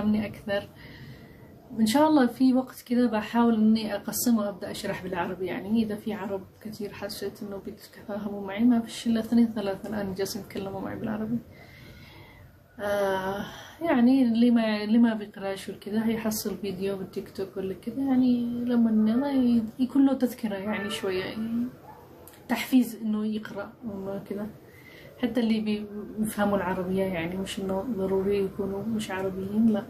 يفهمني أكثر. إن شاء الله في وقت كذا بحاول إني أقسمه وأبدأ أشرح بالعربي، يعني إذا في عرب كثير حسيت إنه بيتفاهموا معي، ما فيش إلا 2-3 الآن جالسين يتكلموا معي بالعربي. يعني اللي ما بيقراش والكذا هيحصل فيديو بالتيك توك ولا كذا، يعني لما يكون له تذكرة يعني شوية، يعني تحفيز إنه يقرأ وما كذا. حتى اللي بيفهموا العربية، يعني مش إنه ضروري يكونوا مش عربيين، لا،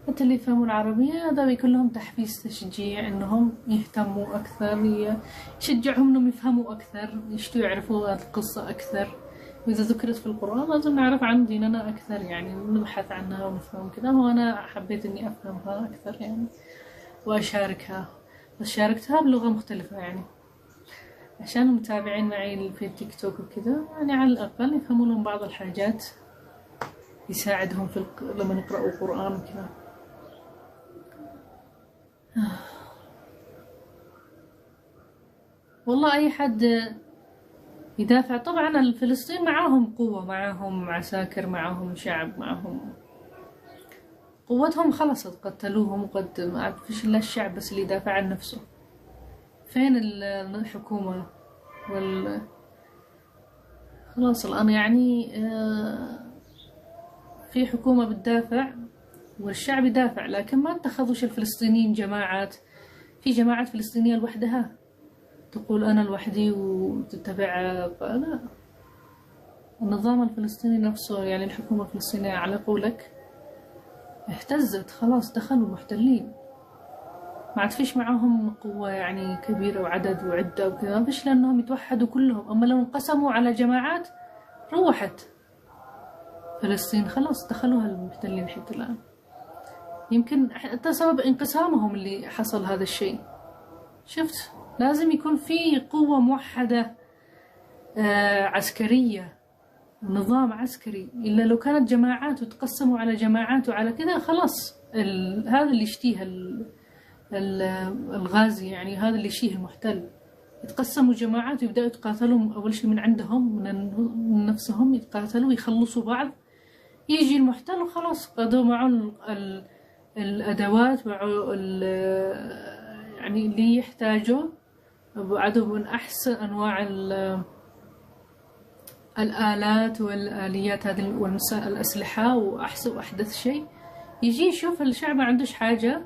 حتى اللي يفهموا العربية هذا بيكون لهم تحفيز تشجيع إنهم يهتموا أكثر، يشجعهم إنهم يفهموا أكثر، يشتوا يعرفوا القصة أكثر. وإذا ذكرت في القرآن لازم نعرف عن ديننا أكثر، يعني نبحث عنها ونفهم كذا. وأنا حبيت إني أفهمها أكثر يعني وأشاركها، بس شاركتها بلغة مختلفة يعني عشان المتابعين معي في التيك توك وكذا، يعني على الأقل يفهموا لهم بعض الحاجات يساعدهم لما يقرأوا قرآن وكذا. والله أي حد يدافع، طبعا الفلسطين معاهم قوة، معاهم عساكر، معاهم شعب، معاهم قوتهم خلصت، قتلوهم وقد ما فيش إلا الشعب بس اللي يدافع عن نفسه. فين الحكومة خلاص الآن يعني في حكومة بتدافع والشعب يدافع، لكن ما اتخذوش الفلسطينيين جماعات. في جماعات فلسطينية لوحدها تقول أنا لوحدي وتتبع، لا، النظام الفلسطيني نفسه يعني الحكومة الفلسطينية على قولك اهتزت خلاص، دخلوا محتلين، ما عاد فيش معاهم قوة يعني كبيرة وعدد وعدة وكذا، ما فيش لأنهم يتوحدوا كلهم. أما لو انقسموا على جماعات روحت فلسطين، خلاص دخلوها المحتلين حتى الآن. يمكن حتى سبب انقسامهم اللي حصل هذا الشيء. شفت، لازم يكون في قوة موحدة عسكرية ونظام عسكري، إلا لو كانت جماعات وتقسموا على جماعات وعلى كذا خلاص هذا اللي يشتيه الغازي، يعني هذا اللي يشتيه المحتل. يتقسموا جماعات ويبدأوا يتقاتلوا أول شيء من عندهم، من نفسهم يتقاتلوا ويخلصوا بعض. يجي المحتل وخلاص قضوا معه الأدوات، معه يعني اللي يحتاجه، وعدوا من أحسن أنواع الآلات والآليات هذه الأسلحة وأحسن وأحدث شيء. يجي يشوف الشعب ما عندوش حاجة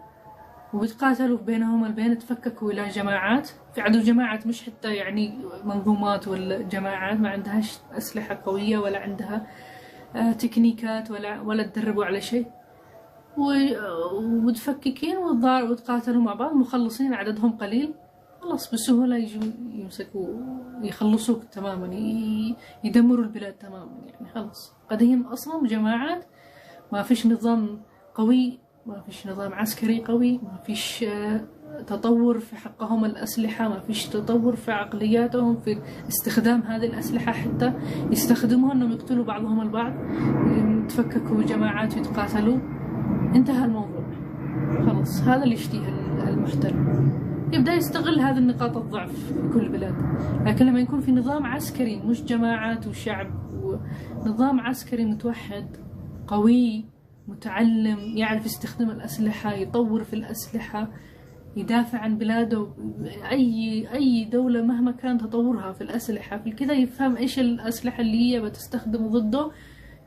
وبيتقاتلوا بينهم البين، تفككوا إلى جماعات. في عدو جماعات مش حتى يعني منظومات، ولا جماعات ما عندهاش أسلحة قوية ولا عندها تكنيكات ولا تدربوا على شيء، ومتفككين وتقاتلوا مع بعض، مخلصين عددهم قليل، خلاص بسهولة يجوا يمسكوا يخلصوك تماما، يدمروا البلاد تماما. يعني خلاص قديم أصلا جماعات، ما فيش نظام قوي، ما فيش نظام عسكري قوي، ما فيش تطور في حقهم الأسلحة، ما فيش تطور في عقلياتهم في استخدام هذه الأسلحة، حتى يستخدموها أنهم يقتلوا بعضهم البعض، يتفككوا جماعات ويتقاتلوا، انتهى الموضوع خلاص. هذا اللي يشتيه المحتل، يبدأ يستغل هذه النقاط الضعف في كل بلاد. لكن لما يكون في نظام عسكري مش جماعات وشعب، ونظام عسكري متوحد قوي متعلم يعرف يستخدم الأسلحة، يطور في الأسلحة، يدافع عن بلاده. أي دولة مهما كان تطورها في الأسلحة في كذا، يفهم إيش الأسلحة اللي هي بتستخدم ضده،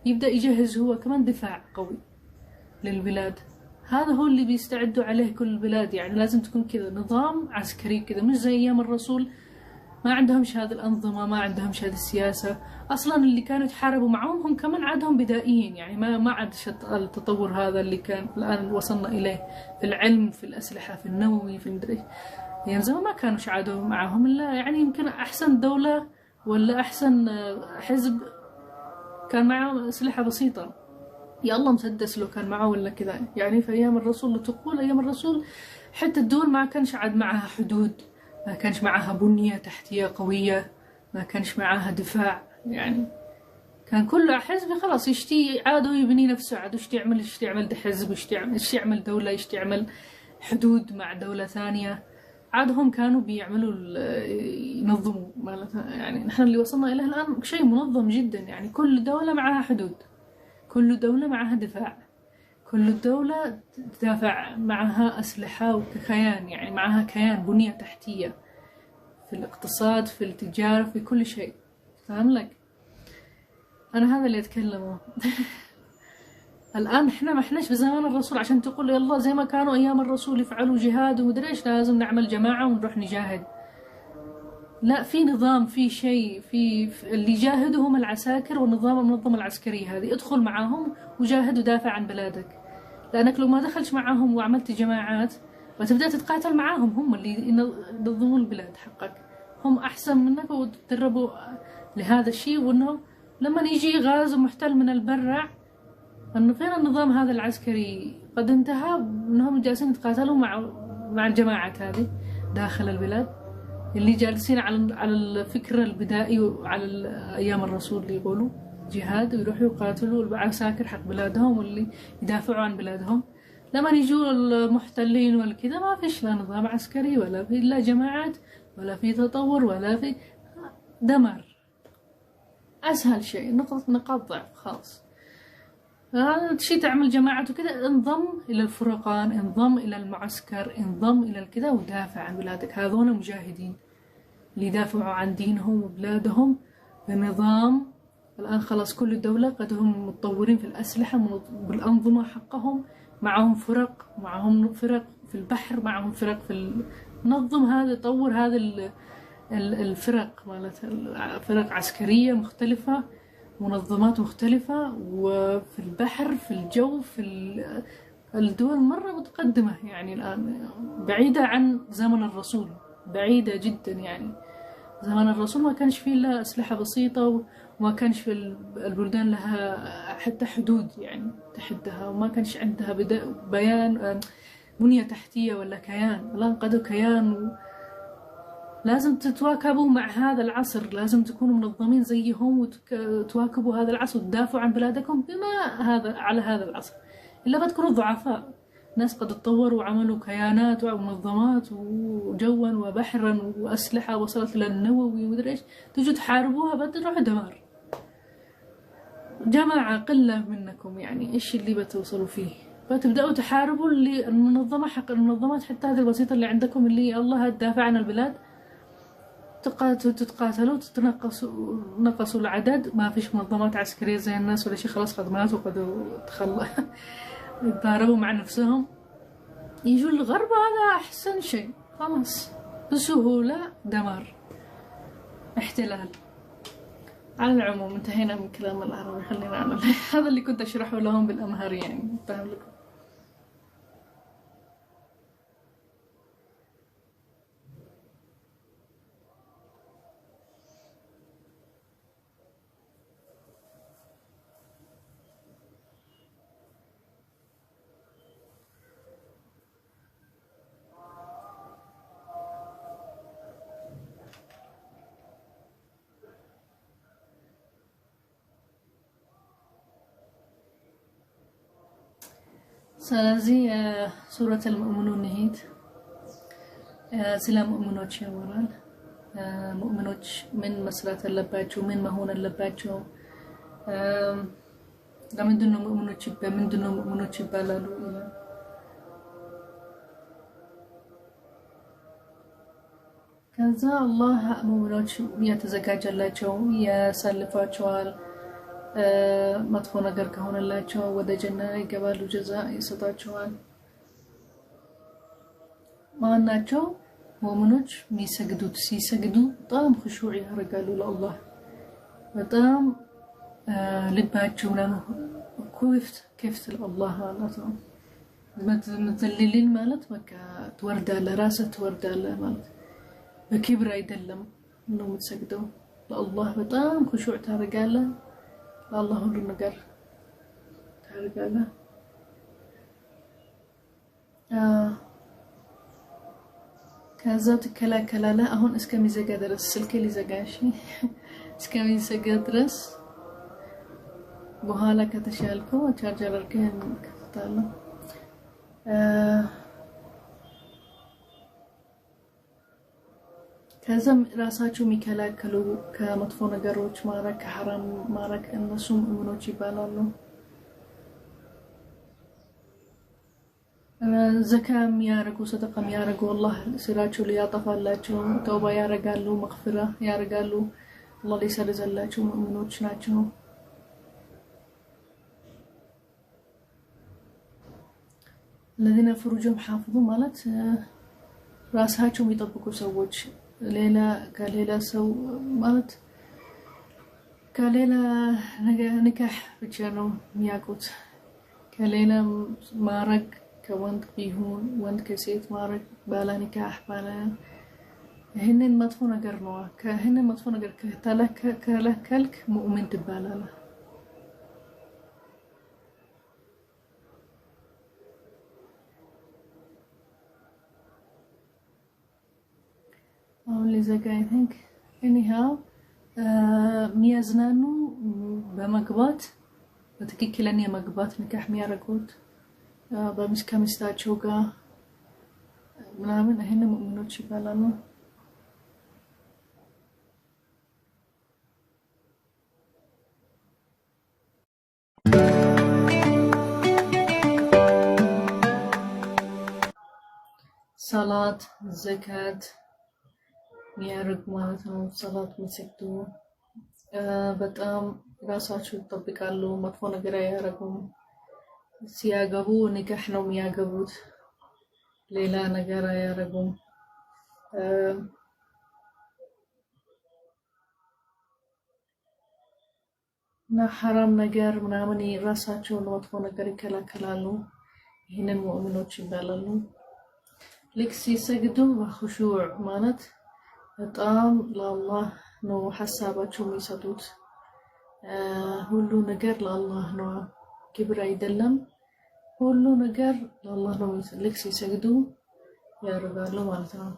يبدأ يجهز هو كمان دفاع قوي للبلاد. هذا هو اللي بيستعدوا عليه كل البلاد، يعني لازم تكون كذا نظام عسكري كذا، مش زي أيام الرسول ما عندهمش هذه الأنظمة، ما عندهمش هذه السياسة. أصلا اللي كانوا يتحاربوا معهم هم كمان عادهم بدائيين، يعني ما عاد التطور هذا اللي كان الآن وصلنا إليه في العلم، في الأسلحة، في النووي، في المدري. يعني زمان ما كانوا عادوا معهم إلا يعني يمكن أحسن دولة ولا أحسن حزب كان معه أسلحة بسيطة، يا الله مسدس لو كان معه ولا كذا. يعني في أيام الرسول، لو تقول أيام الرسول حتى الدول ما كانش عاد معها حدود، ما كانش معها بنية تحتية قوية، ما كانش معها دفاع، يعني كان كل حزب خلاص يشتي عادوا يبني نفسه، عادوا يشتي يعمل حزب، يشتي يعمل دولة، يشتي يعمل حدود مع دولة ثانية. عادهم كانوا بيعملوا ينظموا مالتها. يعني نحن اللي وصلنا إليه الآن شيء منظم جدا، يعني كل دولة معها حدود، كل دولة معها دفاع، كل دولة تدافع معها أسلحة وكيان، يعني معها كيان بنية تحتية في الاقتصاد في التجارة في كل شيء. فهم لك؟ أنا هذا اللي أتكلمه. الآن إحنا ما إحناش بزمان الرسول عشان تقول يلا زي ما كانوا أيام الرسول يفعلوا جهاد ومدري إيش لازم نعمل جماعة ونروح نجاهد. لا، في نظام، في شيء، في اللي يجاهدهم العساكر والنظام المنظمة العسكرية هذه، ادخل معاهم وجاهد ودافع عن بلادك. لأنك لو ما دخلت معاهم وعملت جماعات وتبدأ تتقاتل معاهم، هم اللي ينظمون البلاد حقك، هم أحسن منك وتدربوا لهذا الشيء. وإنه لما يجي غاز محتل من البرع، أنه فين النظام هذا العسكري قد انتهى، إنهم جالسين يتقاتلوا مع الجماعات هذه داخل البلاد اللي جالسين على الفكر البدائي وعلى أيام الرسول اللي يقولوا جهاد ويروحوا يقاتلوا العساكر حق بلادهم واللي يدافعوا عن بلادهم. لما يجوا المحتلين والكذا ما فيش لا نظام عسكري ولا في لا جماعات ولا في تطور ولا في دمار. أسهل شيء نقاط ضعف خلاص. هذا الشيء تعمل جماعات وكذا، انضم إلى الفرقان، انضم إلى المعسكر، انضم إلى الكذا ودافع عن بلادك. هذون مجاهدين اللي يدافعوا عن دينهم وبلادهم بنظام. الآن خلاص كل الدولة قد هم متطورين في الأسلحة بالأنظمة حقهم، معهم فرق في البحر، معهم فرق في نظم هذا، طور هذا الفرق مالت فرق عسكرية مختلفة، منظمات مختلفة، وفي البحر في الجو في الدول مرة متقدمة يعني الآن، بعيدة عن زمن الرسول، بعيدة جدا. يعني زمن الرسول ما كانش فيه إلا أسلحة بسيطة، وما كانش في البلدان لها حتى حدود يعني تحدها، وما كانش عندها بيان بنية تحتية ولا كيان. الآن قدوا كيان، لازم تتواكبوا مع هذا العصر، لازم تكونوا منظمين زيهم وتواكبوا هذا العصر وتدافعوا عن بلادكم على هذا العصر. إلا بتكونوا ضعفاء. ناس قد تطوروا وعملوا كيانات ومنظمات وجوا وبحرا وأسلحة وصلت للنووي ومدري إيش، تجوا تحاربوها بتروح دمار. جماعة قلة منكم يعني إيش اللي بتوصلوا فيه؟ فتبدأوا تحاربوا اللي المنظمة حق المنظمات حتى هذه البسيطة اللي عندكم اللي الله تدافع عن البلاد. تتقاتلوا تنقصوا العدد، ما فيش منظمات عسكرية زي الناس ولا شيء، خلاص قد ماتوا قد يتضاربوا مع نفسهم. يجوا الغرب هذا أحسن شيء، خلاص بسهولة دمار احتلال. على العموم انتهينا من كلام العربي، خلينا نعمل هذا اللي كنت أشرحه لهم بالأمهري يعني فاهم لكم. ስለዚህ ሱረተ አልሙእሚኑን እንሂድ። ስለ ሙእሚኖች ያወራል። ሙእሚኖች ምን መስራት አለባቸው፣ ምን መሆን አለባቸው፣ ለምንድነው ሙእሚኖች በምንድነው ሙእሚኖች ይባላሉ። ከዛ አላህ ሙእሚኖች ያተዘጋጀላቸው ያሳልፋቸዋል። መጥፎ ነገር ከሆነላቸው ወደ ጀና ይገባሉ፣ ጀዛ ይሰጣቸዋል። ማናቸው ሙእሚኖች የሚሰግዱት ሲሰግዱ በጣም ኹሹዕ ያደርጋሉ ለአላህ። በጣም ልባቸው ነው كيفت ለአላህ ማለት ነው። መትዘልልን ማለት በቃ ትወርዳለህ፣ ራስህ ትወርዳለህ ማለት በክብር አይደለም ነው የምትሰግደው ለአላህ። በጣም ኹሹዕ ታደርጋለህ ለአላህ ሁሉ ነገር ታደርጋለህ። ከዛ ትከላከላለህ። አሁን እስከሚዘጋ ድረስ ስልክ ሊዘጋሽ እስከሚዘጋ ድረስ በኋላ ከተሻልከው ቻርጀር አድርገህ ከፍታለህ። ከዛም ራሳቸው የሚከላከሉ ከመጥፎ ነገሮች ማረክ ከሐራም ማረክ እነሱም ሙእሚኖች ይባላሉ። زكاة يارجو صدقة يارجو والله سراجو لي طفلاتشو توبة يارجالو مغفرة يارجالو الله ليس لزلاتشو مؤمنوش ناتشو الذين فروجهم حافظون مالت راسهاچو يطبقوا سووች ليلة كليلة سو مالت كليلة نكاح ብቻ ነው የሚያውቁት كليلة ማረግ كوند بيهون وند كسيت مارك بالا نكاح بالا هن مطفو ነገር ነው ከهن مطفو ነገር ከለከልክ ሙእሚን ትባላለህ only zaka I think anyhow ሚያዝናኑ በመግባት በትክክለኛ መግባት ንካህ የሚያረጉት በሚስከሚስታቸው ጋር ምናምን ይሄን ሙእሚኖች ይባላሉ ሰላት ዘካት የሚያረጉ ማለት ነው ሰላት መስጊዱ በጣም ራሳቸው ይጠብቃሉ መጥፎ ነገር አያረጉም ሲያገቡ ንካህ ነው የሚያገቡት ሌላ ነገር አያረጉም እና حرام ነገር ምናምን ራሳቸው መጥፎ ነገር ይከላከላሉ ይሄንን ሙእሚኖች ይባላሉ ልክ ሲሰግዱ በኹሹዕ ማለት በጣም ለአላህ ነው ሐሳባቸው የሚሰጡት ሁሉ ነገር ለአላህ ነው كبر አይደለም ሁሉ ነገር ለአላህ ነው ልክ ሲሰግዱ ያረጋሉ ማለት ነው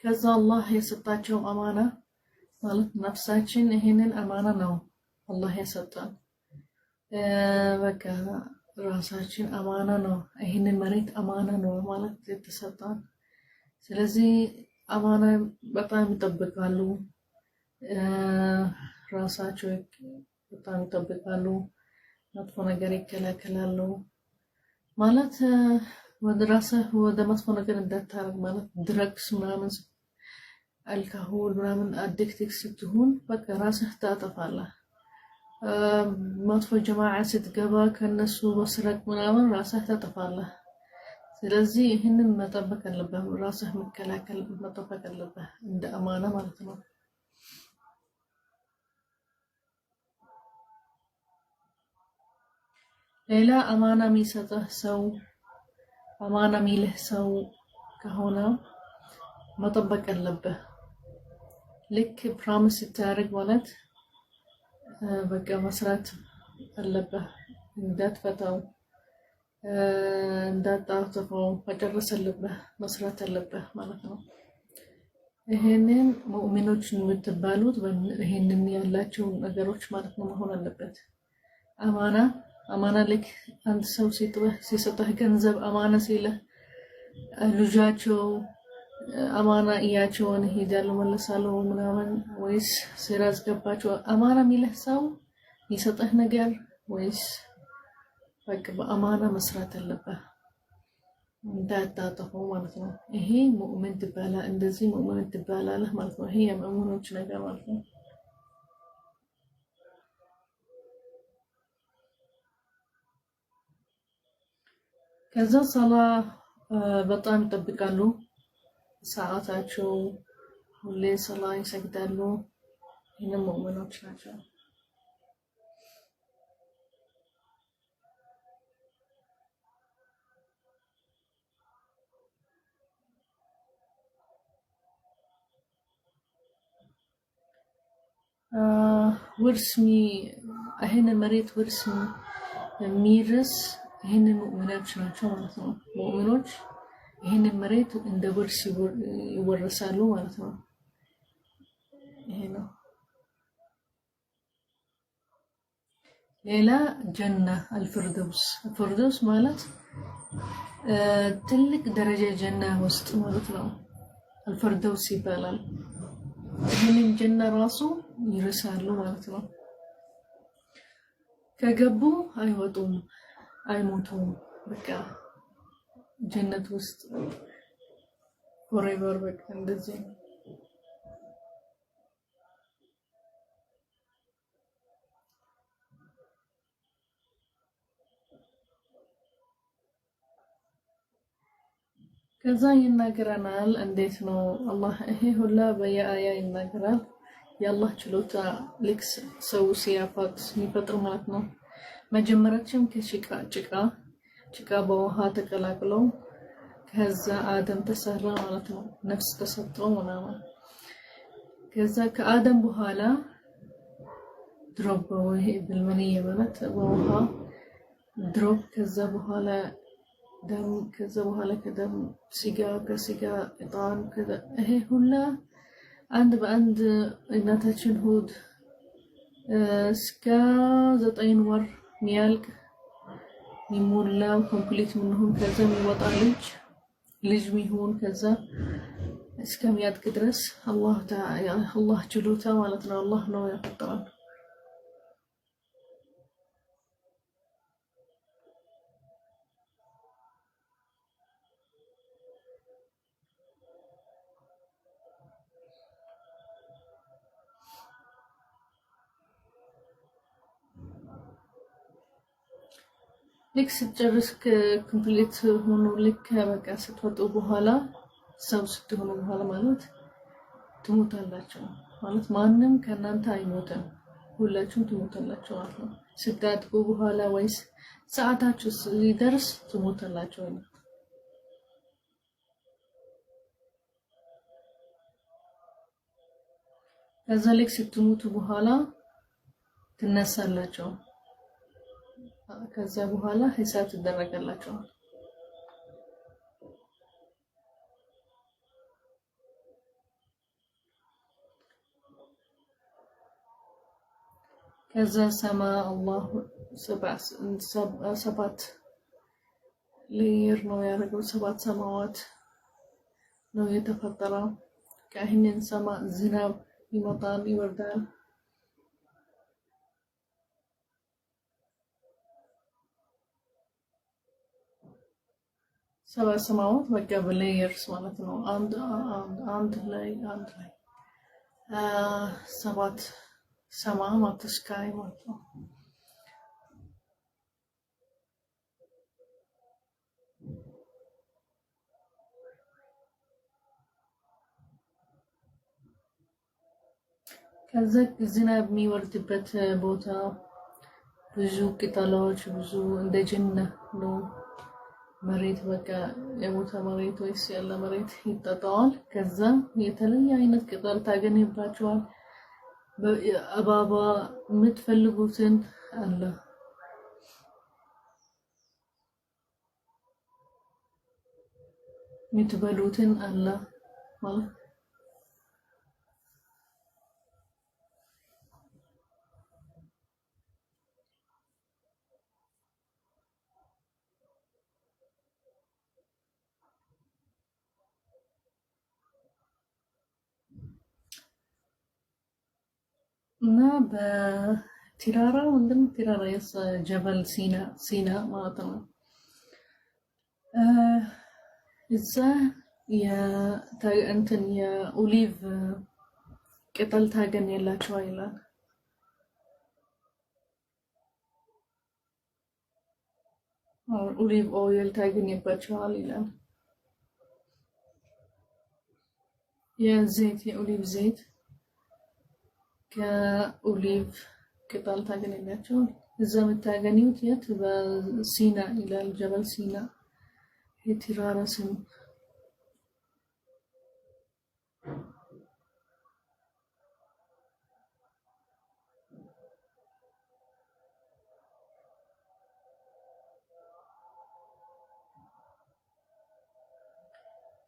ከዛ አላህ የሰጣቸው አማና ማለት ነፍሳችን ይሄንን አማና ነው አላህ የሰጠን በቃ ራሳችን አማና ነው ይሄንን መሬት አማና ነው ማለት የተሰጠን ስለዚህ አማና በጣም ይጠብቃሉ ራሳቸው በጣም ይጠብቃሉ መጥፎ ነገር ይከላከላሉ ማለት ወደ ራስህ ወደ መጥፎ ነገር እንዳታረግ ማለት ድረግስ ምናምን الكحول ምናምን አዲክቲቭ ስትሆን በቃ ራስህ ታጠፋለህ መጥፎ ጀማዓ ስትገባ ከነሱ በስረቅ ምናምን ራስህ ታጠፋለህ ስለዚህ ይሄንን መጠበቅ አለብህ ራስህ መከላከል መጠበቅ አለብህ እንደ አማና ማለት ነው ሌላ አማና የሚሰጥህ ሰው አማና የሚልህ ሰው ከሆነ መጠበቅ አለብህ ልክ ፕሮሚስ ታደርግ ማለት በቃ መስራት አለብህ እንዳትፈታው እንዳታጠፋው መጨረስ አለብህ መስራት አለብህ ማለት ነው ይሄንን ሙእሚኖች የምትባሉት ይሄንን ያላቸው ነገሮች ማለት ነው መሆን አለበት አማና ልክ አንድ ሰው ሲሰጥህ ገንዘብ አማና ሲልህ ልጃቸው አማና እያቸውን ሄዳሉ መለሳሉ ምናምን ወይስ ሲራዝ ገባቸው አማና የሚልህ ሰው ይሰጥህ ነገር ወይስ በቃ በአማና መስራት አለበት እንዳታጠፋው ማለት ነው ይሄ ሙእሚን ትባላለህ እንደዚህ ሙእሚን ትባላለህ ማለት ነው ይሄ የሙእሚኖች ነገር ማለት ነው ከዛ ሰላ በጣም ይጠብቃሉ ሰዓታቸው ሁሌ ሰላ ይሰግዳሉ ይሄንን ሙእሚኖች ናቸው ورسمي هنا مريت ورسمي ميرس هنا مؤمنات ናቸው ማለት ነው ሙእሚኖች ይሄንን መሬት እንደ ውርስ ይወርሳሉ ማለት ነው ይሄ ነው ሌላ ጀና الفردوس الفردوس ማለት ትልቅ ደረጃ ጀና ውስጥ ማለት ነው። አልፈርደውስ ይባላል። ይህንን ጀና ራሱ ይርሳሉ ማለት ነው። ከገቡ አይወጡም፣ አይሞቱም። በቃ ጀነት ውስጥ ፎሬቨር በቃ እንደዚህ ነው። ከዛ ይናገረናል። እንዴት ነው አላህ ይሄ ሁላ በየአያ ይናገራል። የአላህ ችሎታ ልክ ሰው ሲፈጥር ማለት ነው። መጀመሪያችን ጭቃ በውሃ ተቀላቅለው ከዛ አደም ተሰራ ማለት ነው። ነፍስ ተሰጠው ምናምን። ከዛ ከአደም በኋላ ድሮፕ ወይ بالمنيه ማለት በውሃ ድሮፕ ከዛ በኋላ ደም ከዛ በኋላ ከደም ከስጋ እጣን ይሄ ሁላ አንድ በአንድ እናታችን ሆድ እስከ 9 ወር ሚያልቅ ሚሞላ ኮምፕሊት ምንሆን ከዛ የሚወጣ ልጅ ሚሆን ከዛ እስከሚያድግ ድረስ አላህ ችሎታ ማለት ነው። አላህ ነው ያፈጠረው። ልክ ስትጨርስ ኮምፕሊት ሆኖ ልክ በቃ ስትወጡ በኋላ ሰው ስትሆኑ በኋላ ማለት ትሞታላችሁ ማለት ማንም ከናንተ አይሞትም፣ ሁላችሁም ትሞታላችሁ ማለት ነው። ስታድጉ በኋላ ወይስ ሰዓታችሁ ሲደርስ ትሞታላችሁ ነው። ከዛ ልክ ስትሞቱ በኋላ ትነሳላችሁ። ከዛ በኋላ ሂሳብ ይደረጋላችኋል። ከዛ ሰማ አላህ ሰባት ሌየር ነው ያደረገው። 7 ሰማዋት ነው የተፈጠረው። ከይህንን ሰማ ዝናብ ይመጣል ይወርዳል። 7 ሰማዋት በቃ በሌየርስ ማለት ነው። አንድ ላይ 7 ሰማዋት ስካይ ማለት ነው። ከዛ ዝናብ የሚወርድበት ቦታ ብዙ ቅጠሎች ብዙ እንደ ጀነት ነው። መሬት በቃ የሞተ መሬት ወይስ ያለ መሬት ይጠጣዋል። ከዛ የተለየ አይነት ቅጠል ታገኝባቸዋል። አበባ የምትፈልጉትን አለ የምትበሉትን አለ ማለት እና በቲራራ ቲራራ ጀበል ሲና ማለት ነው። እዛ የኦሊቭ ቅጠል ታገኛላችሁ ይላል። ኦሊቭ ኦይል ታገኝባችኋል ይላል። የኦሊቭ ዘይት ከኦሊቭ ቅጠል ታገኛላችሁ። እዛ የምታገኙት የት? በሲና ይላል። ጀበል ሲና የቲራራ ስም።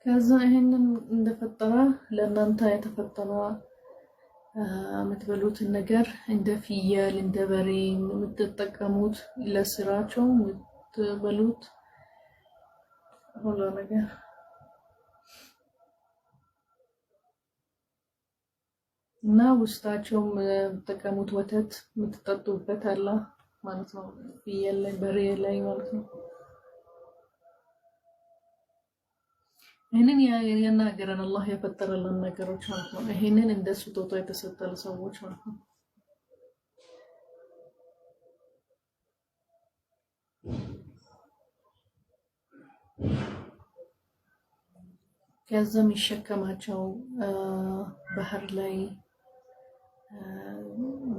ከዛ ይሄንን እንደፈጠረ ለእናንተ የተፈጠረ የምትበሉትን ነገር እንደ ፍየል እንደ በሬ የምትጠቀሙት ለስራቸው የምትበሉት ሁሉ ነገር እና ውስጣቸውም የምትጠቀሙት ወተት የምትጠጡበት አለ ማለት ነው። ፍየል ላይ በሬ ላይ ማለት ነው። ይህንን ያናገረን አላህ የፈጠረልን ነገሮች ማለት ነው። ይህንን እንደ ስጦታ የተሰጠ ለሰዎች ማለት ነው። ከዛም ይሸከማቸው ባህር ላይ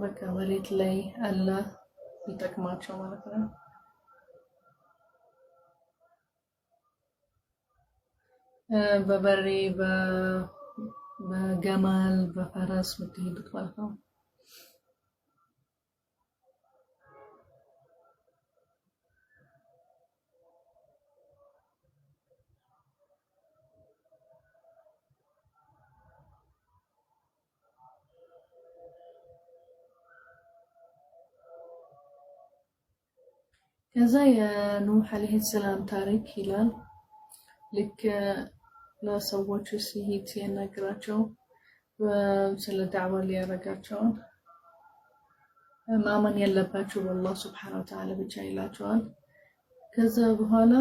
በቃ መሬት ላይ አለ ይጠቅማቸው ማለት ነው። በበሬ በገመል በፈረስ የምትሄዱት ማለት ነው። ከዛ የኑህ አለይሂ ሰላም ታሪክ ይላል። ልክ ለሰዎች ሲሄድ ሲያናግራቸው ስለ ዳዕዋ ሊያደርጋቸው ማመን ያለባቸው በአላህ ሱብሓነሁ ወተዓላ ብቻ ይላቸዋል። ከዛ በኋላ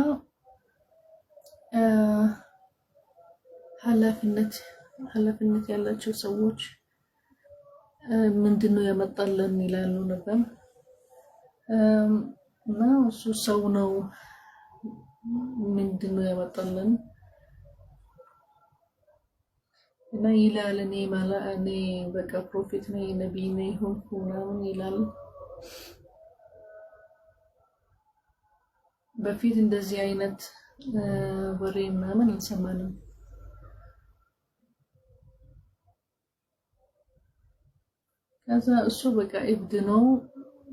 ኃላፊነት ያላቸው ሰዎች ምንድነው ያመጣልን ይላሉ ነበር። እና እሱ ሰው ነው ምንድነው ያመጣልን እና ይላል እኔ በቃ ፕሮፌት ነኝ ነብይ ነኝ ሆንኩ ምናምን ይላል። በፊት እንደዚህ አይነት ወሬ ምናምን አልሰማንም። ከዛ እሱ በቃ እብድ ነው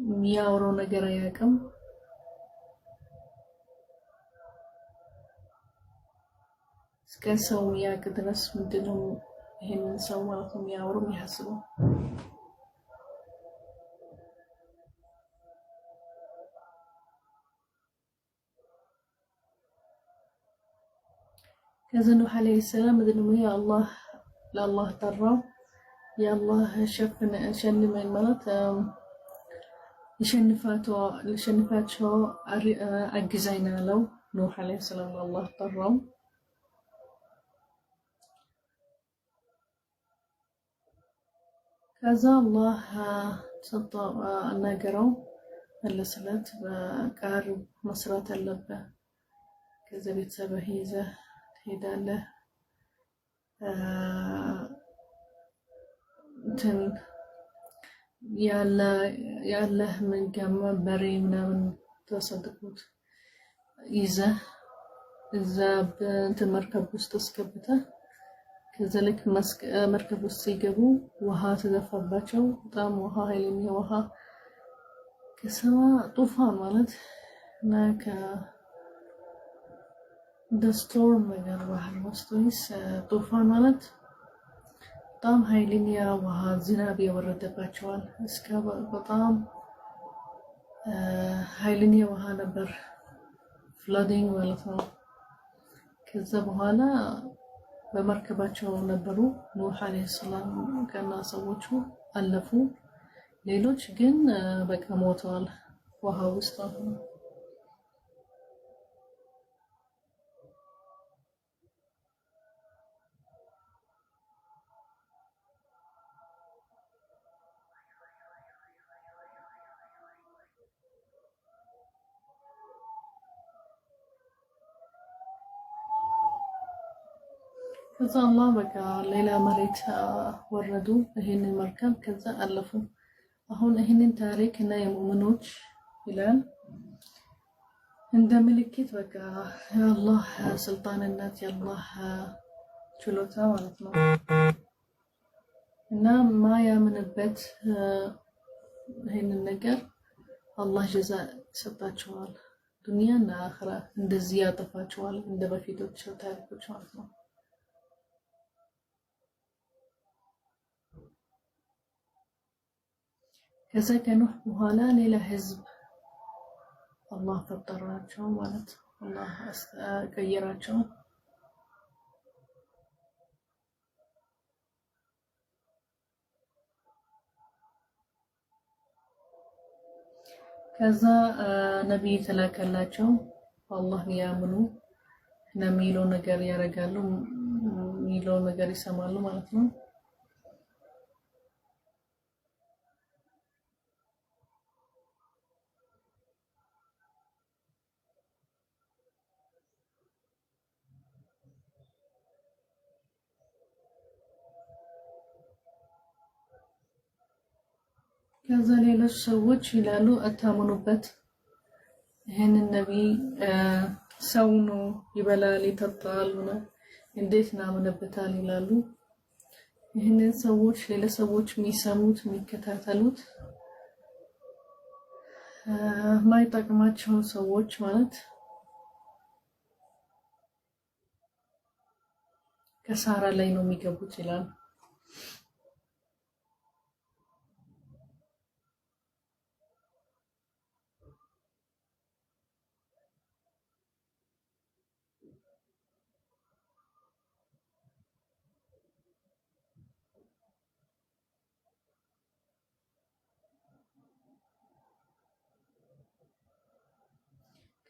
የሚያወራው ነገር አያውቅም። እስከ ሰው ያውቅ ድረስ ምንድነው ይሄንን ሰው ማለት ነው የሚያወራው የሚያስበው። ከዛ ኑህ አለይሂ ሰላም ምንድነው አላህ ለአላህ ጠራው። የአላህ ሸንመን ማለት ለሸንፋቸው አግዛኝ አለው። ኑህ አለይሂ ሰላም አላህ ጠራው። ከዛ አላህ ሰጠው አናገረው መለሰለት። በቃር መስራት አለበት። ከዛ ቤተሰብህ ይዘህ ትሄዳለህ እንትን ያለህ መንገም በሬ ምናምን ተሰጥቶት ይዘህ እዛ በእንትን መርከብ ውስጥ አስገብተህ ከዛ ልክ መርከብ ውስጥ ሲገቡ ውሃ ተደፋባቸው። በጣም ውሃ ኃይለኛ ውሃ ከሰማ ጡፋን ማለት እና ስቶርም ነገር ባህር ውስጥ ወይስ ጡፋን ማለት በጣም ኃይለኛ ውሃ ዝናብ የወረደባቸዋል። እስከ በጣም ኃይለኛ ውሃ ነበር ፍላዲንግ ማለት ነው። ከዛ በኋላ በመርከባቸው ነበሩ። ኑህ አለይሂ ሰላም ከና ሰዎቹ አለፉ። ሌሎች ግን በቃ ሞተዋል ውሃ ውስጥ ነው። ከዛ አላህ በቃ ሌላ መሬት ወረዱ ይሄንን መርከብ ከዛ አለፉ። አሁን ይሄንን ታሪክ እና የሙእሚኖች ይላል እንደ ምልክት በቃ የአላህ ስልጣንነት የአላህ ችሎታ ማለት ነው። እና ማያምንበት ይሄንን ነገር አላህ ጀዛ ሰጣቸዋል። ዱንያና አኺራ እንደዚህ ያጠፋቸዋል እንደ በፊቶች ታሪኮች ማለት ነው። ከዛ ከኑህ በኋላ ሌላ ህዝብ አላህ ፈጠራቸው ማለት ነው። አላህ ቀየራቸው። ከዛ ነቢይ ተላከላቸው አላህ ሊያምኑ የሚለው ነገር ያደርጋሉ፣ የሚለው ነገር ይሰማሉ ማለት ነው። ከዛ ሌሎች ሰዎች ይላሉ አታምኑበት፣ ይህንን ነቢይ ሰው ነው፣ ይበላል ይጠጣል፣ እንዴት እናምንበታል ይላሉ። ይህንን ሰዎች ሌላ ሰዎች የሚሰሙት የሚከታተሉት ማይጠቅማቸው ሰዎች ማለት ከሳራ ላይ ነው የሚገቡት ይላል።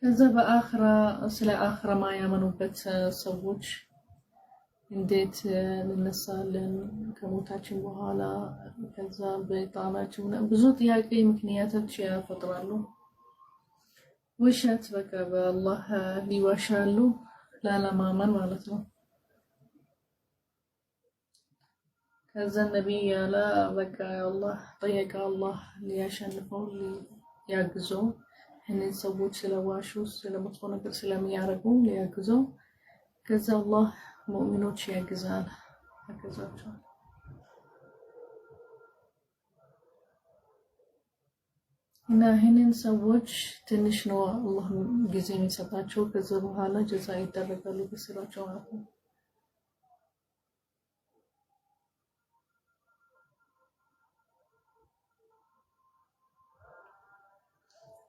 ከዛ በአኽራ ስለ አኽራ ማያመኑበት ሰዎች እንዴት እንነሳለን ከሞታችን በኋላ፣ ከዛ በጣናችን ብዙ ጥያቄ ምክንያቶች ያፈጥራሉ። ውሸት በቃ በአላህ ሊዋሻሉ ላለማመን ማለት ነው። ከዛ ነቢይ ያለ በቃ አላህ ጠየቀ፣ አላህ ሊያሸንፈው ሊያግዘው እነዚህ ሰዎች ስለዋሹ ስለመጥፎ ነገር ስለሚያደርጉ ሊያግዘው። ከዛ አላህ ሙእሚኖች ያግዛል፣ ያግዛቸዋል። እና ይህንን ሰዎች ትንሽ ነው አላህ ጊዜ የሚሰጣቸው። ከዛ በኋላ ጀዛ ይደረጋሉ በስራቸው ማለት ነው።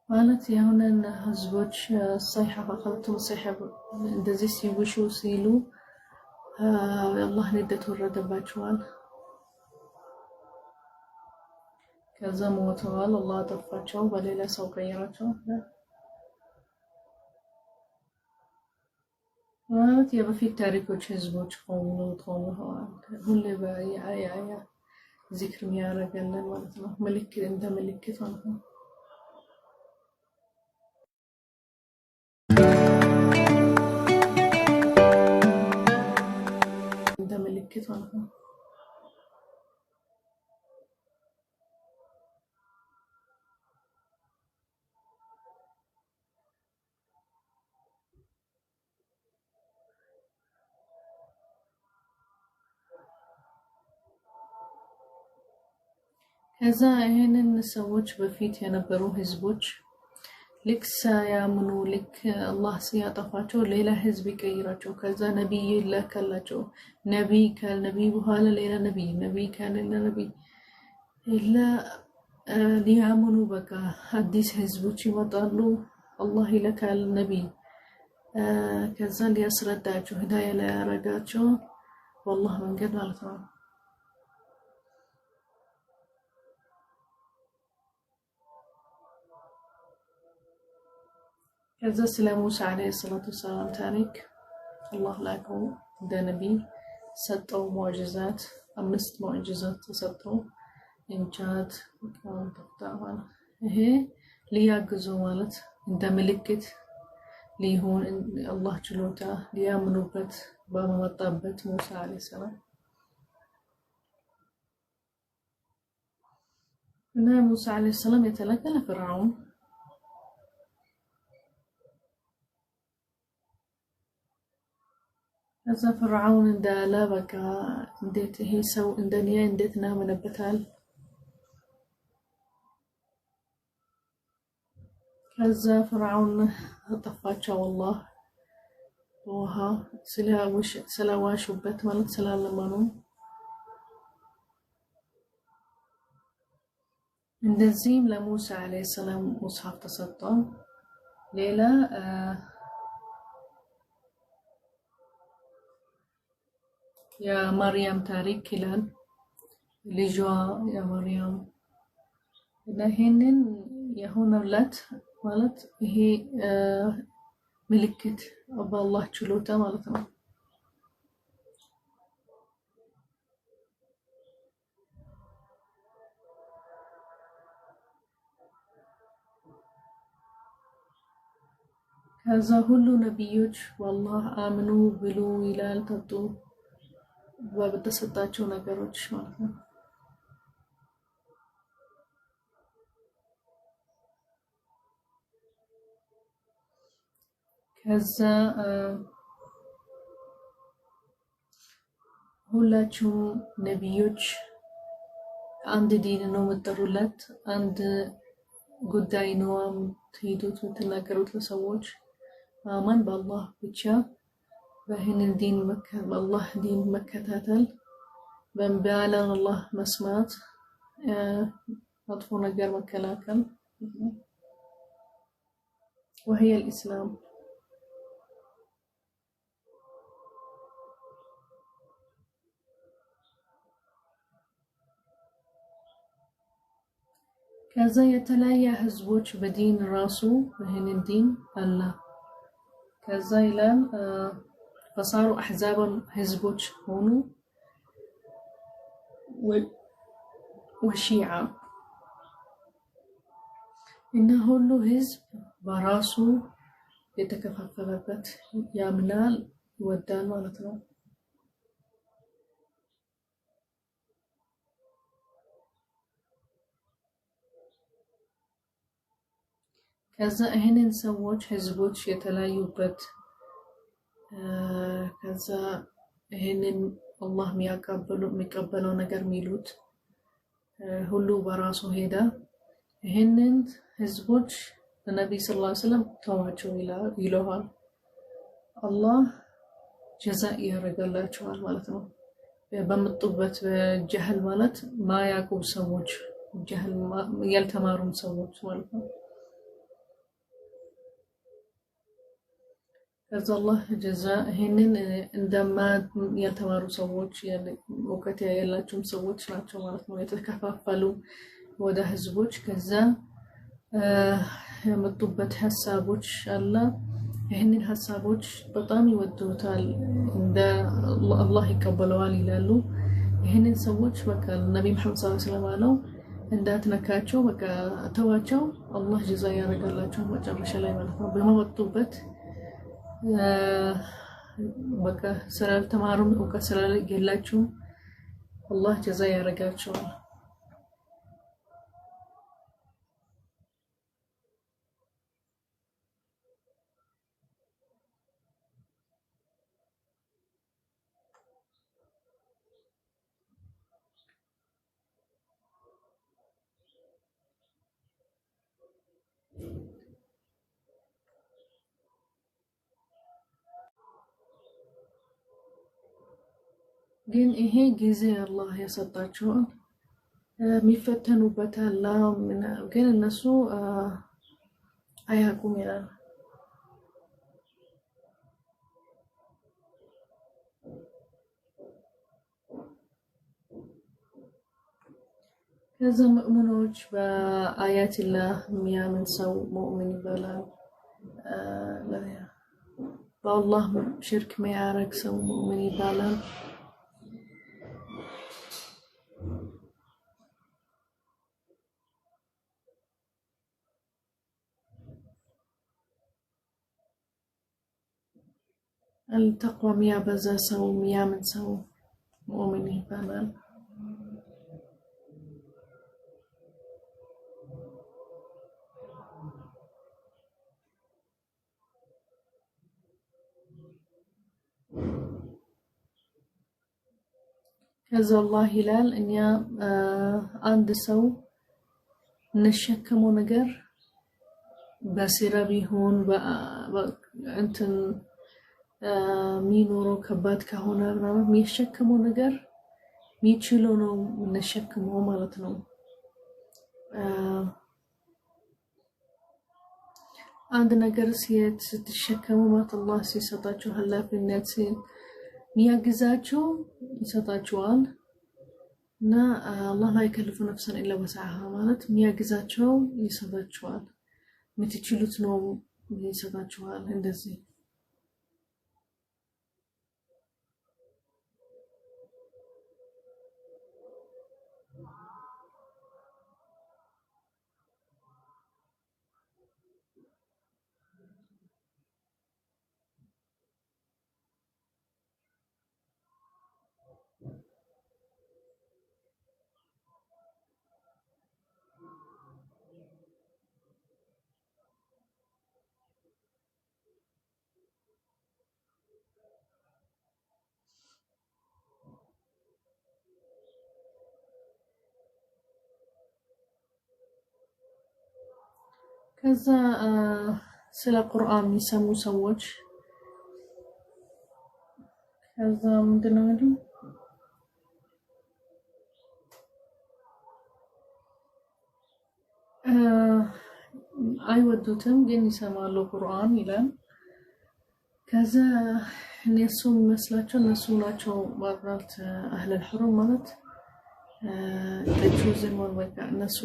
ማለት የሆነን ህዝቦች ሰይሐ ፈኸልቱም ሰይሐ እንደዚህ ሲውሹ ሲሉ አላህ ንደት ወረደባቸዋል። ከዛ ሞተዋል፣ አላህ አጠፋቸው፣ በሌላ ሰው ቀየራቸው። ማለት የበፊት ታሪኮች ህዝቦች ሆኑ ሁሌ በአያ ዚክር የሚያደርገልን ማለት ነው። ምልክት እንደ ምልክት ማለት ነው። እንደ ምልክት ማለት ነው። ከዛ ይሄንን ሰዎች በፊት የነበሩ ህዝቦች ልክ ሳያምኑ ልክ አላህ ሲያጠፋቸው ሌላ ህዝብ ይቀይራቸው። ከዛ ነቢይ ይላከላቸው። ነቢይ ከነቢይ በኋላ ሌላ ነቢይ ከሌላ ነቢይ ኢላ ሊያምኑ በቃ አዲስ ህዝቦች ይመጣሉ። አላህ ይልካል ነቢይ። ከዛ ሊያስረዳቸው ሂዳያ ሊያረጋቸው በአላህ መንገድ ማለት ነው። ከዛ ስለ ሙሳ ዓለይሂ ሰላቱ ወሰላም ታሪክ አላህ ላከው እንደ ነቢይ ሰጠው። ሙዕጅዛት 5 ሙዕጅዛት ተሰጠው። እንጃት ተፍታዋል። ይሄ ሊያግዘው ማለት እንደ ምልክት ሊሆን አላህ ችሎታ ሊያምኑበት በመጣበት ሙሳ ዓለይሂ ሰላም እና ሙሳ ዓለይሂ ሰላም የተላከ ለፍርዓውን ከዛ ፍርዓውን እንዳለ በቃ እንዴት ይሄ ሰው እንደኔ እንዴት እናምንበታል? ከዛ ፍርዓውን አጠፋቸው አላህ በውሃ ስለዋሹበት ማለት ስላለመኑ። እንደዚህም ለሙሳ ዓለይሂ ሰላም ሙስሐፍ ተሰጠው። ሌላ يا مريم تاريك كلال لجوا يا مريم لهنن يهون ولات مالت هي ملكت أبا الله تشلوتا مالتنا كذا هلو نبيوج والله آمنوا بلو إلال تبدو وبتسطاچو ነገሮች ማለት ነው ከዛ ሁላችሁም ነብዮች አንድ ዲን ነው መጠሩለት አንድ ጉዳይ ነው ትሄዱት የምትናገሩት ለሰዎች ማመን በአላህ ብቻ በህን ዲን በአላህ ዲን መከታተል በእንቢያለን አላህ መስማት መጥፎ ነገር መከላከል وهي الإسلام كذا يتلايا حزبوش بدين راسو وهن الدين الله كذا إلى فصاروا أحزابا حزبوش هونو وشيعة إنه له حزب براسو يتكففلበት ያምናል ይወዳል ማለት ነው ከዛ ይሄንን ሰዎች ህዝቦች የተለያዩበት ከዛ ይሄንን አላህ የሚቀበለው ነገር ሚሉት ሁሉ በራሱ ሄዳ ይሄንን ህዝቦች النبي صلى الله عليه وسلم ተዋቸው ይለዋል አላህ ጀዛእ ያረጋላቸዋል ማለት ነው በመጡበት ጀህል ማለት ማያቁ ሰዎች ጀህል ያልተማሩም ሰዎች ማለት ነው ከዛ አላህ ጀዛእ ይሄንን እንደማ ያልተማሩ ሰዎች ወቀት ያላቸውም ሰዎች ናቸው ማለት ነው የተከፋፈሉ ወደ ህዝቦች ከዛ የመጡበት ሐሳቦች አላ ይሄንን ሐሳቦች በጣም ይወዱታል እንደ አላህ ይቀበለዋል ይላሉ ይሄንን ሰዎች በቃ ነብይ መሐመድ ሰለላሁ ዐለይሂ ወሰለም አለው እንዳትነካቸው በቃ ተዋቸው አላህ ጀዛእ ያረጋላቸው መጨረሻ ላይ ማለት ነው በመጡበት በቃ ስላልተማሩም ወቀት ስላልገላችሁ አላህ ጀዛእ ያረጋቸዋል ግን ይሄ ጊዜ አላህ ያሰጣቸው የሚፈተኑበት አላህ ግን እነሱ አያቁም ይላል ከዛ ሙእሚኖች በአያትላህ የሚያምን ሰው ሙእሚን ይባላል በአላህ ሽርክ የሚያረግ ሰው ሙእሚን ይባላል التقوى ميا بزا سو ميا من سو مؤمنين فعلا كذا الله هلال إني عند سو نشكمو نجر بسيرة بيهون أنتن ሚኖሮ ከባድ ከሆነ ምናምን የሚሸከመው ነገር ሚችለው ነው ነሸከመው ማለት ነው አንድ ነገር ስትሸከሙ ማለት አላህ ሲሰጣችሁ ኃላፊነት ሚያግዛቸው ይሰጣቸዋል እና አላህ ላይ ከልፉ ነፍሰን ኢላ ወሰዓሃ ማለት ሚያግዛቸው ይሰጣቸዋል ምትችሉት ነው ይሰጣቸዋል እንደዚህ ከዛ ስለ ቁርአን የሚሰሙ ሰዎች ከዛ ምንድነው የሚሉት አይወዱትም ግን ይሰማሉ ቁርአን ይላል ከዛ እነሱ መስላቸው እነሱ ናቸው ማለት አህለል ሑሩም ማለት ተጁዝን ወልወቃ እነሱ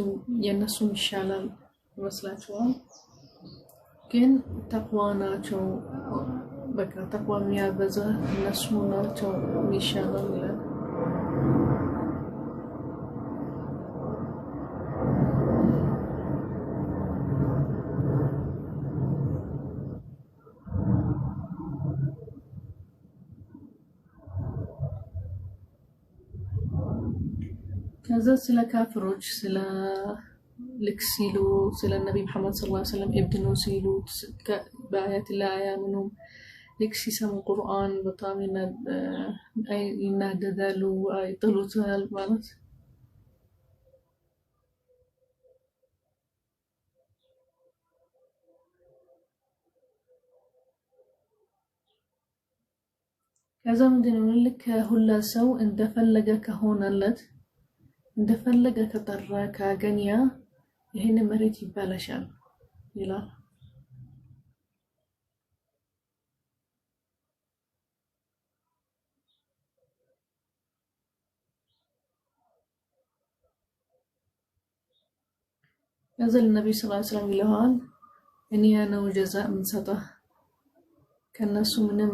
የነሱ ይሻላል መስላቸዋል ግን ተቅዋ ናቸው በቃ ተቅዋ የሚያበዛ እነሱ ናቸው ይሻላል ይላል ከዛ ስለ ካፍሮች ስለ ልክሲሉ ስለ ነብይ መሐመድ ሰለላሁ ዐለይሂ ወሰለም ኢብኑ ሲሉ በአያት ላይ አያምኑም ልክሲ ሰሙ ቁርአን በጣም ይናደዳሉ አይጥሉታል ማለት ከዛ ምንድነው ልክ ሁላ ሰው እንደፈለገ ከሆነለት እንደፈለገ ከጠራ ካገኛ ይሄን መሬት ይባላሻል ይላል نزل النبي صلى الله عليه وسلم ይለዋል እኔ ነው ጀዛእ ምንሰጠህ ከነሱ ምንም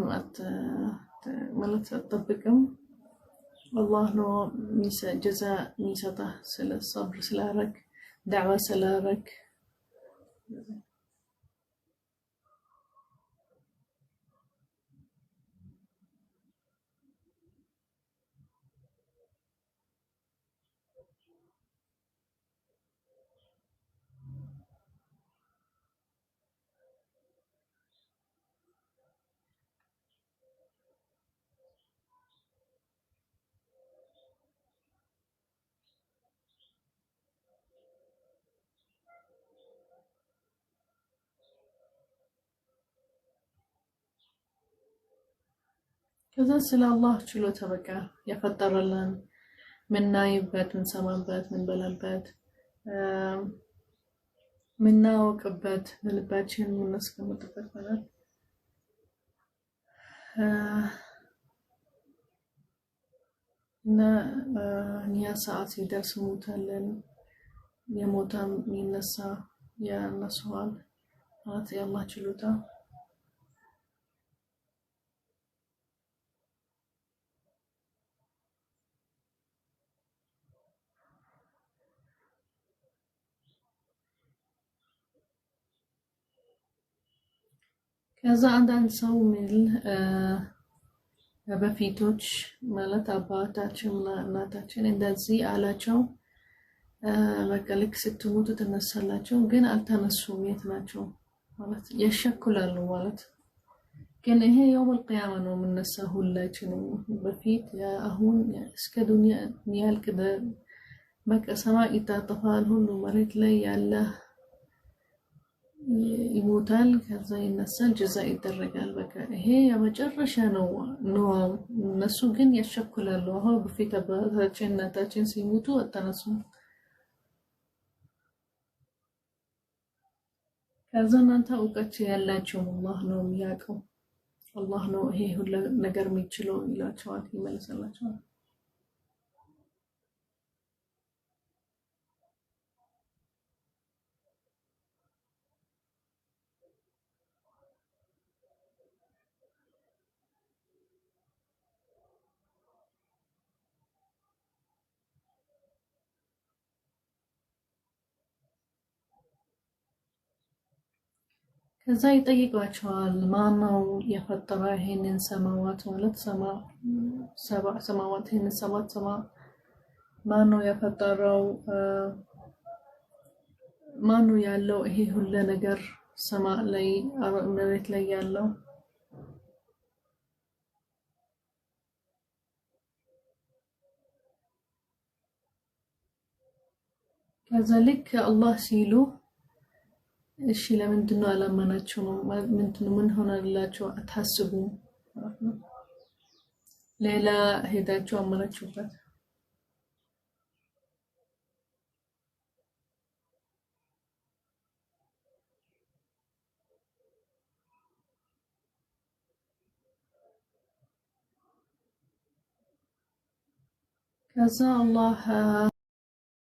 ማለት አትጠብቅም አላህ ነው ጀዛእ የሚሰጠህ ስለ ሰብር ስላረክ ዳዕዋ ስላረክ ከዛ ስለ አላህ ችሎታ በቃ ያፈጠረልን ምናይበት ምንሰማበት ምንበላበት ምናውቅበት ልባችን ምናስቀምጥበት ማለት እና ያ ሰዓት ሲደርስ ሞታለን የሞታም ይነሳ ያነሳዋል ማለት የአላህ ችሎታ ከዛ አንዳንድ ሰው ሚል በፊቶች ማለት አባታችን እናታችን እንደዚህ አላቸው በቃ ልክ ስትሞቱ ተነሳላቸው ግን አልተነሱም የት ናቸው ማለት ያሸኩላሉ ማለት ግን ይሄ የውል ቂያማ ነው የምንነሳው ሁላችንም በፊት አሁን እስከ ዱንያ ያልቅ በቃ ሰማይ ይታጠፋል ሁሉ መሬት ላይ ያለ ይሞታል ከዛ ይነሳል ጀዛእ ይደረጋል በቃ ይሄ የመጨረሻ ነው እነሱ ግን ያሸኩላሉ አሁን በፊት አባታችን እናታችን ሲሞቱ አልተነሱም ከዛ እናንተ እውቀት ያላችሁ አላህ ነው የሚያውቀው الله ነው ይሄ ሁሉ ነገር የሚችለው ይላቸዋል ይመልሰላቸዋል ከዛ ይጠይቋቸዋል ማነው የፈጠረ ይሄንን ሰማዋት ማለት ሰባ ሰማዋት ይሄንን ሰባት ሰማ ማነው የፈጠረው ማነው ያለው ይሄ ሁሉ ነገር ሰማይ ላይ መሬት ላይ ያለው ከዛ ልክ አላህ ሲሉ እሺ ለምንድነው አላመናችሁ ነው ምንድነው ምን ሆነላችሁ አታስቡ ሌላ ሄዳችሁ አመናችሁበት ከዛ አላህ